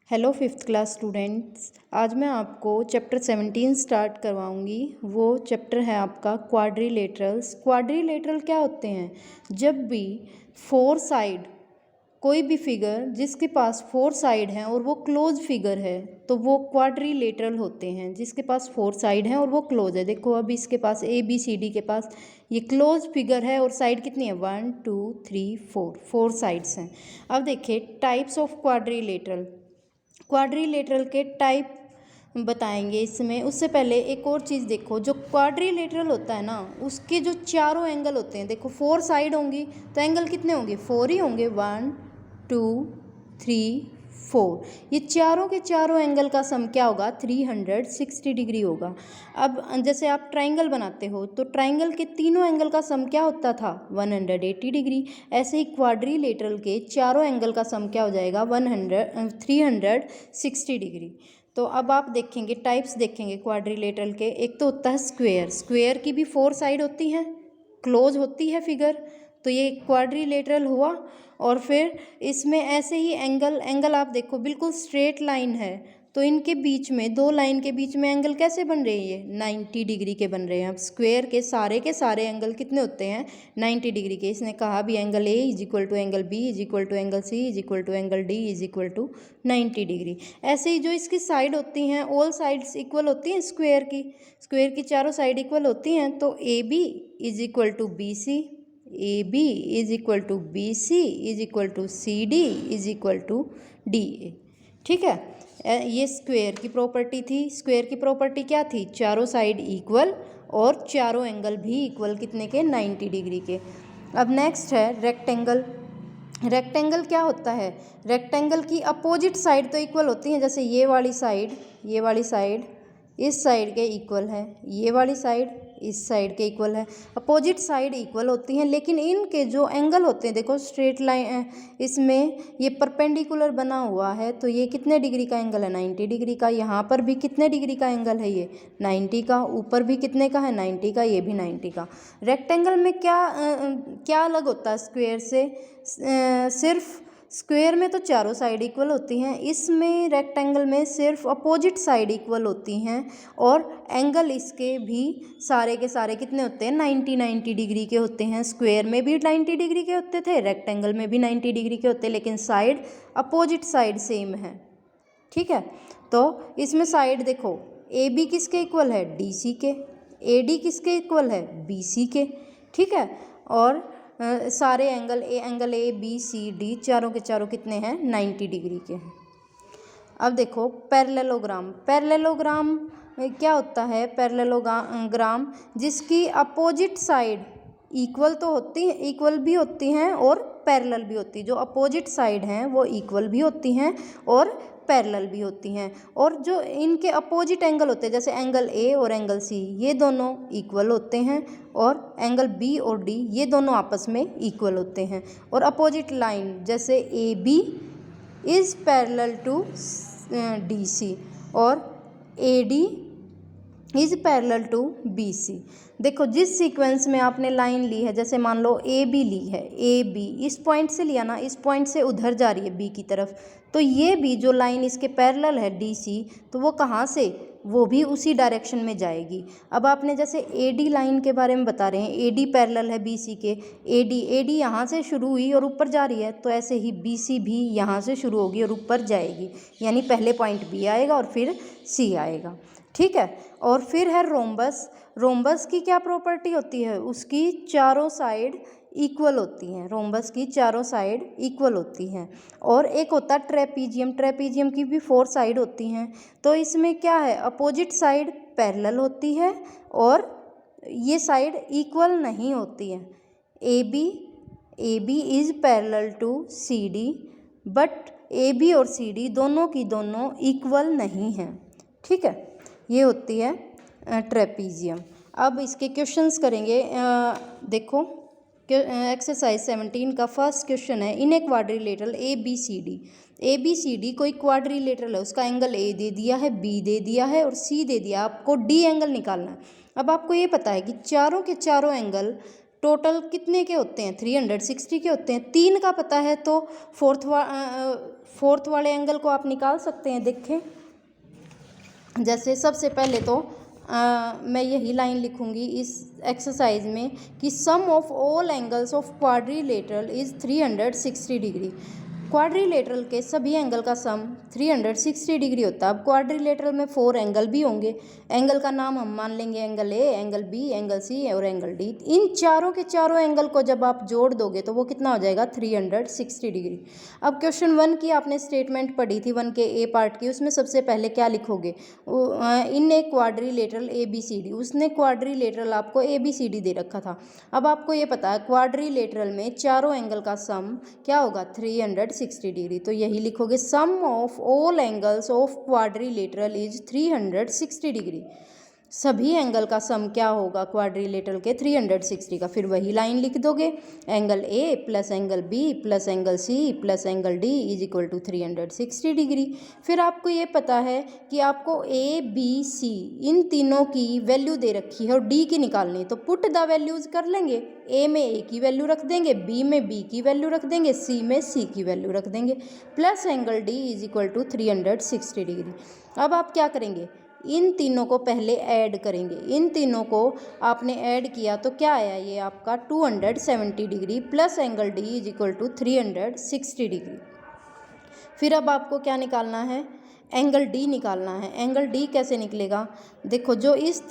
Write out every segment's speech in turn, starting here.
Hello fifth class students. आज मैं आपको चैप्टर 17 स्टार्ट करवाऊंगी। वो चैप्टर है आपका क्वाड्रिलेटरल्स। क्वाड्रिलेटरल क्या होते हैं? जब भी फोर साइड कोई भी फिगर जिसके पास फोर साइड हैं और वो क्लोज फिगर है तो वो क्वाड्रिलेटरल होते हैं। जिसके पास फोर साइड हैं और वो क्लोज है। देखो अभी इसके पास ए बी सी डी के पास ये क्लोज फिगर है और साइड कितनी है? 1 2 3 4 फोर साइड्स हैं। अब देखिए टाइप्स ऑफ क्वाड्रिलेटरल। क्वाड्रिलेटरल के टाइप बताएंगे इसमें। उससे पहले एक और चीज़ देखो, जो क्वाड्रिलेटरल होता है ना उसके जो चारों एंगल होते हैं, देखो फोर साइड होंगी तो एंगल कितने होंगे? फोर ही होंगे। 1 2 3 4। ये चारों के चारों एंगल का सम क्या होगा? 360 डिग्री होगा। अब जैसे आप ट्राइंगल बनाते हो तो ट्राइंगल के तीनों एंगल का सम क्या होता था? 180 डिग्री। ऐसे ही क्वाड्रिलेटरल के चारों एंगल का सम क्या हो जाएगा? 360 डिग्री। तो अब आप देखेंगे टाइप्स देखेंगे क्वाड्रिलेटरल के। एक तो होता है स्क्वेयर। स्क्वेयर की भी फोर साइड होती हैं, क्लोज होती है फिगर, तो ये क्वाड्रिलेटरल हुआ। और फिर इसमें ऐसे ही एंगल आप देखो बिल्कुल स्ट्रेट लाइन है तो इनके बीच में दो लाइन के बीच में एंगल कैसे बन रहे हैं? ये 90 डिग्री के बन रहे हैं। अब स्क्वायर के सारे एंगल कितने होते हैं? 90 डिग्री के। इसने कहा भी angle A is equal to angle B is equal to angle C is equal to angle D is equal to 90 degree. ऐसे ही जो इसकी साइड होती हैं ऑल साइड्स इक्वल होती हैं स्क्वायर की चारों साइड इक्वल होती हैं। तो A B is equal to B C, A B is equal to B C is equal to C D is equal to D A. ठीक है, ये स्क्वायर की प्रॉपर्टी थी। स्क्वायर की प्रॉपर्टी क्या थी? चारों साइड इक्वल और चारों एंगल भी इक्वल, कितने के? 90 डिग्री के। अब नेक्स्ट है रेक्टेंगल। रेक्टेंगल क्या होता है? रेक्टेंगल की अपोजिट साइड तो इक्वल होती हैं। जैसे ये वाली साइड इस साइड के इक्वल है, ये वाली साइड इस साइड के इक्वल है। अपोजिट साइड इक्वल होती हैं, लेकिन इनके जो एंगल होते हैं देखो स्ट्रेट लाइन, इसमें ये परपेंडिकुलर बना हुआ है तो ये कितने डिग्री का एंगल है? 90 डिग्री का। यहाँ पर भी कितने डिग्री का एंगल है? ये 90 का। ऊपर भी कितने का है? 90 का। ये भी 90 का। रेक्टेंगल में क्या अलग होता है स्क्वायर से? सिर्फ स्क्वायर में तो चारों साइड इक्वल होती हैं, इसमें रेक्टेंगल में सिर्फ अपोजिट साइड इक्वल होती हैं और एंगल इसके भी सारे के सारे कितने होते हैं? 90 डिग्री के होते हैं। स्क्वायर में भी 90 डिग्री के होते थे, रेक्टेंगल में भी 90 डिग्री के होते हैं, लेकिन साइड अपोजिट साइड सेम है। ठीक है, तो इसमें साइड देखो ए बी किसके इक्वल है? डी सी के। ए डी किसके इक्वल है? बी सी के। ठीक है, और सारे angle A B C D चारों के चारों कितने हैं? 90 डिग्री के हैं। अब देखो पैरेललोग्राम। पैरेललोग्राम क्या होता है? पैरेललोग्राम जिसकी अपोजिट साइड इक्वल भी होती हैं और पैरेलल भी होती है। जो अपोजिट साइड हैं वो इक्वल भी होती हैं और पैरेलल भी होती हैं। और जो इनके अपोजिट एंगल होते हैं जैसे एंगल ए और एंगल सी, ये दोनों इक्वल होते हैं और एंगल बी और डी ये दोनों आपस में इक्वल होते हैं। और अपोजिट लाइन जैसे A B is parallel to D C और A D is parallel to B C. देखो जिस सीक्वेंस में आपने लाइन ली है, जैसे मान लो ए बी ली है, ए बी इस पॉइंट से लिया ना, इस पॉइंट से उधर जा रही है बी की तरफ, तो ये भी जो लाइन इसके पैरेलल है डी सी, तो वो कहाँ से? वो भी उसी डायरेक्शन में जाएगी। अब आपने जैसे ए डी लाइन के बारे में बता रहे हैं, ए डी पैरेलल है बी सी के, ए डी यहाँ से शुरू हुई और ऊपर जा रही है, तो ऐसे ही बी सी भी यहाँ से शुरू होगी और ऊपर जाएगी, यानी पहले पॉइंट बी आएगा और फिर सी आएगा। ठीक है, और फिर है रोम्बस। रोम्बस की क्या प्रॉपर्टी होती है? उसकी चारों साइड इक्वल होती हैं। रोम्बस की चारों साइड इक्वल होती हैं। और एक होता है ट्रेपीजियम। ट्रेपीजियम की भी फोर साइड होती हैं। तो इसमें क्या है? अपोजिट साइड पैरेलल होती है और ये साइड इक्वल नहीं होती है। A B is parallel to C D, but A B और सी डी दोनों की दोनों इक्वल नहीं हैं। ठीक है, ये होती है ट्रेपीजियम। अब इसके क्वेश्चंस करेंगे। देखो एक्सरसाइज 17 का फर्स्ट क्वेश्चन है, in a quadrilateral A B C D कोई क्वाड्रिलेटरल है, उसका एंगल ए दे दिया है, बी दे दिया है और सी दे दिया, आपको डी एंगल निकालना है। अब आपको ये पता है कि चारों के चारों एंगल टोटल कितने के होते हैं, 360 के होते हैं। 3 का पता है तो फोर्थ वाले एंगल को आप निकाल सकते हैं। देखें, जैसे सबसे पहले तो मैं यही लाइन लिखूंगी इस एक्सरसाइज में कि sum of all angles of quadrilateral is 360 degree. Quadrilateral के सभी एंगल का सम 360 डिग्री होता है। अब क्वाड्रिलेटरल में 4 एंगल भी होंगे। एंगल का नाम हम मान लेंगे angle A, angle B, angle C और एंगल डी। इन चारों के चारों एंगल को जब आप जोड़ दोगे तो वो कितना हो जाएगा, 360 डिग्री। अब क्वेश्चन 1 की आपने स्टेटमेंट पढ़ी थी, 1 के ए पार्ट की, उसमें सबसे पहले क्या लिखोगे, in a quadrilateral A B C D. उसने क्वाड्रिलेटरल आपको ए बी सी डी दे रखा था। अब आपको ये पता है क्वाड्रिलेटरल में चारों एंगल का सम क्या होगा, 360 डिग्री। तो यही लिखोगे, sum of all angles of quadrilateral is 360 degree. सभी एंगल का सम क्या होगा क्वाड्रिलेटरल के, 360 का। फिर वही लाइन लिख दोगे, angle A plus angle B plus angle C plus angle D is equal to 360 degree. फिर आपको ये पता है कि आपको ए बी सी इन तीनों की वैल्यू दे रखी है और डी की निकालनी है, तो पुट द वैल्यूज कर लेंगे। ए में ए की वैल्यू रख देंगे, बी में बी की वैल्यू रख देंगे, सी में सी की वैल्यू रख देंगे, plus angle D is equal to 360 degree. अब आप क्या करेंगे, इन तीनों को पहले ऐड करेंगे। इन तीनों को आपने ऐड किया तो क्या आया, ये आपका 270 degree plus angle D is equal to 360 degree. फिर अब आपको क्या निकालना है, एंगल डी निकालना है। एंगल डी कैसे निकलेगा, देखो जो इस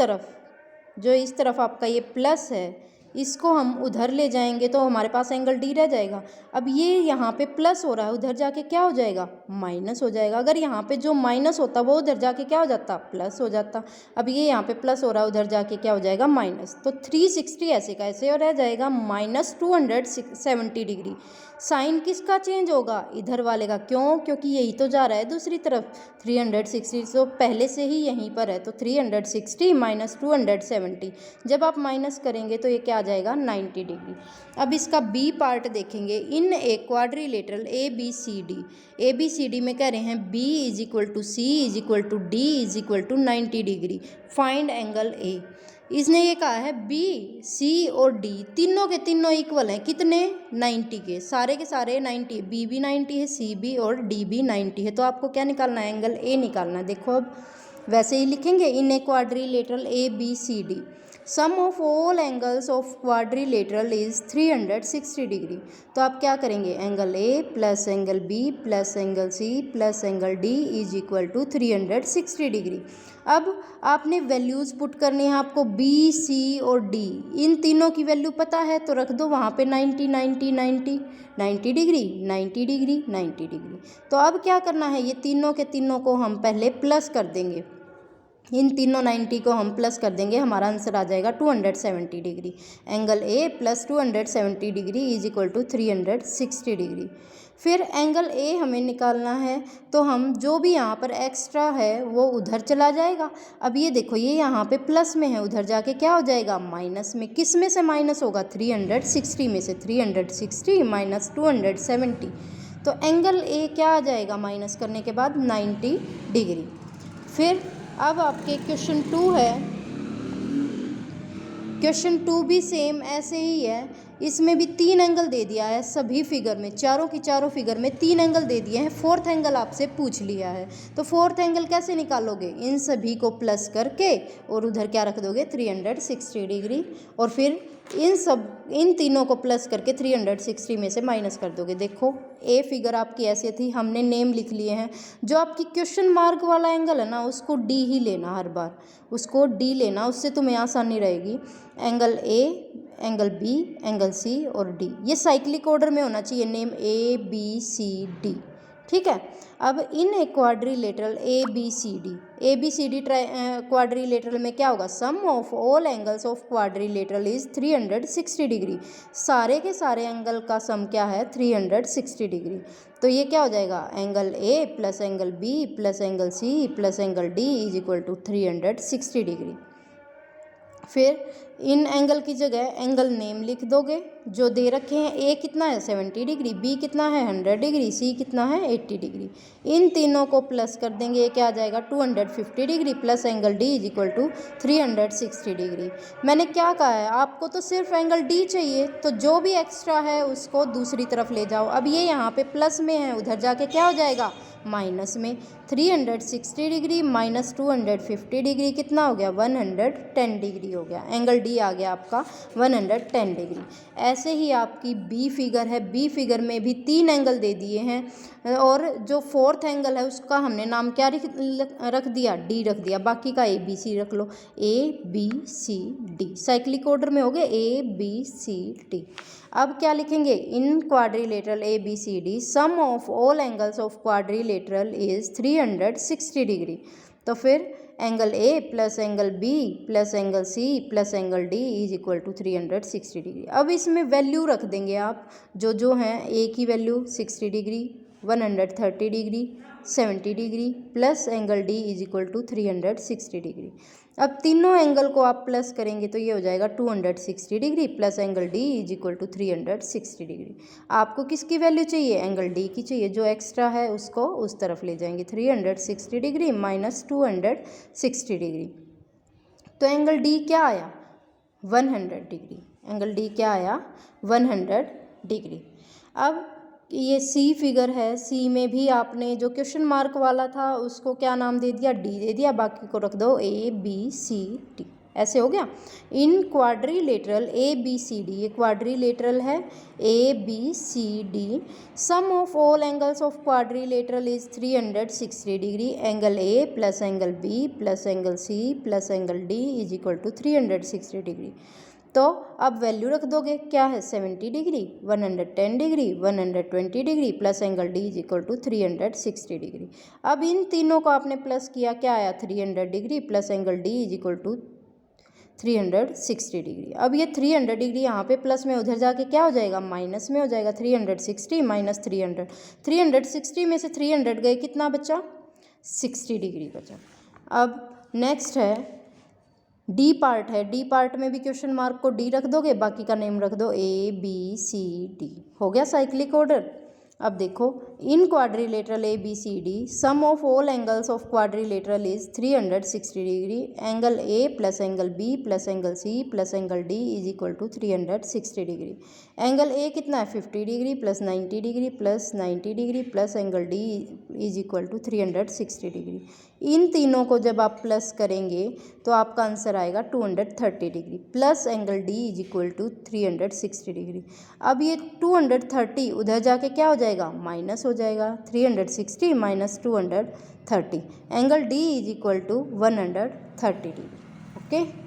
तरफ आपका ये प्लस है, इसको हम उधर ले जाएंगे तो हमारे पास एंगल डी रह जाएगा। अब ये यहाँ पे प्लस हो रहा है, उधर जाके क्या हो जाएगा, माइनस हो जाएगा। अगर यहाँ पे जो माइनस होता वो उधर जाके क्या हो जाता, प्लस हो जाता। अब ये यहाँ पे प्लस हो रहा है, उधर जाके क्या हो जाएगा, माइनस। तो 360 ऐसे का ऐसे और रह जाएगा माइनस 270 डिग्री। साइन किसका चेंज होगा, इधर वाले का। क्यों, क्योंकि यही तो जा रहा है दूसरी तरफ 360, तो पहले से ही यहीं पर है। तो 360 माइनस 270, जब आप माइनस करेंगे तो ये क्या आ जाएगा, 90 डिग्री। अब इसका बी पार्ट देखेंगे, in a quadrilateral A B C D में कह रहे हैं B is equal to C is equal to D is equal to 90 degree, find angle A. इसने ये कहा है बी सी और डी तीनों के तीनों इक्वल हैं, कितने, 90 के, सारे के सारे 90, बी भी 90 है, सी भी और डी भी 90 है। तो आपको क्या निकालना है, एंगल ए निकालना है। देखो अब वैसे ही लिखेंगे, in a quadrilateral A B C D, sum of all angles of quadrilateral is 360 degree. तो आप क्या करेंगे, angle A plus angle B plus angle C plus angle D is equal to 360 degree. अब आपने वैल्यूज़ पुट करनी है आपको, B C और डी, इन तीनों की वैल्यू पता है तो रख दो वहाँ पे 90 90 90 90 डिग्री 90 डिग्री 90 डिग्री। तो अब क्या करना है, ये तीनों के तीनों को हम पहले प्लस कर देंगे। इन तीनों 90 को हम प्लस कर देंगे, हमारा आंसर आ जाएगा 270 degree. Angle A plus 270 degree is equal to 360 degree. फिर एंगल ए हमें निकालना है, तो हम जो भी यहाँ पर एक्स्ट्रा है वो उधर चला जाएगा। अब ये देखो, ये यहाँ पे प्लस में है, उधर जाके क्या हो जाएगा, माइनस में। किस में से माइनस होगा, 360 में से। 360 माइनस 270, तो एंगल ए क्या आ जाएगा माइनस करने के बाद, 90 डिग्री। फिर अब आपके क्वेश्चन 2 है, क्वेश्चन 2 भी सेम ऐसे ही है। इसमें भी 3 एंगल दे दिया है, सभी फिगर में, चारों की चारों फिगर में 3 एंगल दे दिए हैं। 4th एंगल आपसे पूछ लिया है, तो 4th एंगल कैसे निकालोगे, इन सभी को प्लस करके और उधर क्या रख दोगे, 360 डिग्री। और फिर इन तीनों को प्लस करके 360 में से माइनस कर दोगे। देखो ए फिगर आपकी ऐसे थी, हमने नेम लिख लिए हैं। जो आपकी क्वेश्चन मार्क वाला एंगल है ना, उसको डी ही लेना, हर बार उसको डी लेना, उससे तुम्हें आसानी रहेगी। Angle A, angle B, angle C और डी, ये साइक्लिक ऑर्डर में होना चाहिए name, A B C D, ठीक है। अब in a quadrilateral A B C D quadrilateral में क्या होगा, sum of all angles of quadrilateral is 360 degree. सारे के सारे एंगल का सम क्या है, 360 डिग्री। तो ये क्या हो जाएगा, angle A plus angle B plus angle C plus angle D is equal to 360 degree. फिर इन एंगल की जगह एंगल नेम लिख दोगे जो दे रखे हैं। ए कितना है 70 डिग्री, बी कितना है 100 डिग्री, सी कितना है 80 डिग्री। इन तीनों को प्लस कर देंगे, ये क्या आ जाएगा 250 degree plus angle D is equal to 360 degree. मैंने क्या कहा है, आपको तो सिर्फ एंगल डी चाहिए, तो जो भी एक्स्ट्रा है उसको दूसरी तरफ ले जाओ। अब ये यहाँ पे प्लस में है, उधर जाके क्या हो जाएगा माइनस में। 360 डिग्री माइनस 250 डिग्री कितना हो गया 110 डिग्री हो गया। एंगल डी आ गया आपका 110 डिग्री। ऐसे ही आपकी बी फिगर है, बी फिगर में भी 3 एंगल दे दिए हैं और जो फोर्थ एंगल है उसका हमने नाम क्या रख दिया डी रख दिया। बाकी का ए बी सी रख लो, A B C D cyclic order में हो गए ए बी सी डी। अब क्या लिखेंगे, in quadrilateral A B C D sum of all angles of quadrilateral is 360 degree. तो फिर angle A plus angle B plus angle C plus angle D is equal to 360 degree. अब इसमें value रख देंगे आप जो हैं। ए की value 60 degree, 130 degree, 70 degree plus angle D is equal to 360 degree. अब तीनों एंगल को आप प्लस करेंगे तो ये हो जाएगा 260 degree plus angle D is equal to 360 degree. आपको किसकी वैल्यू चाहिए, एंगल डी की चाहिए, जो एक्स्ट्रा है उसको उस तरफ ले जाएंगे। 360 डिग्री माइनस 260 डिग्री, तो एंगल डी क्या आया 100 डिग्री। एंगल डी क्या आया 100 डिग्री। अब ये सी फिगर है, सी में भी आपने जो क्वेश्चन मार्क वाला था उसको क्या नाम दे दिया डी दे दिया, बाकी को रख दो ए बी सी डी। ऐसे हो गया। In quadrilateral A B C D, ये क्वाड्रिलेटरल है A B C D, sum of all angles of quadrilateral is 360 degree. Angle A plus angle B plus angle C plus angle D is equal to 360 degree. तो अब value रख दोगे, क्या है 70 degree, 110 degree, 120 degree plus angle D is equal to 360 degree. अब इन तीनों को आपने प्लस किया, क्या आया 300 degree plus angle D is equal to 360 degree. अब ये 300 डिग्री यहाँ पे प्लस में, उधर जाके क्या हो जाएगा माइनस में हो जाएगा। 360 माइनस 300, 360 में से 300 गए, कितना बचा 60 डिग्री बचा। अब नेक्स्ट है डी पार्ट है, डी पार्ट में भी क्वेश्चन मार्क को डी रख दोगे, बाकी का नेम रख दो ए बी सी डी। हो गया साइक्लिक ऑर्डर। अब देखो, in quadrilateral A B C D sum of all angles of quadrilateral is 360 degree. Angle A plus angle B plus angle C plus angle D is equal to 360 degree. Angle A कितना है 50 degree plus 90 degree plus 90 degree plus angle D is equal to 360 degree. इन तीनों को जब आप plus करेंगे तो आपका आंसर आएगा 230 degree plus angle D is equal to 360 degree. अब ये 230 उधर जाके क्या हो जाएगा माइनस हो जाएगा, 360 minus 230, angle D is equal to 130 degree. Okay.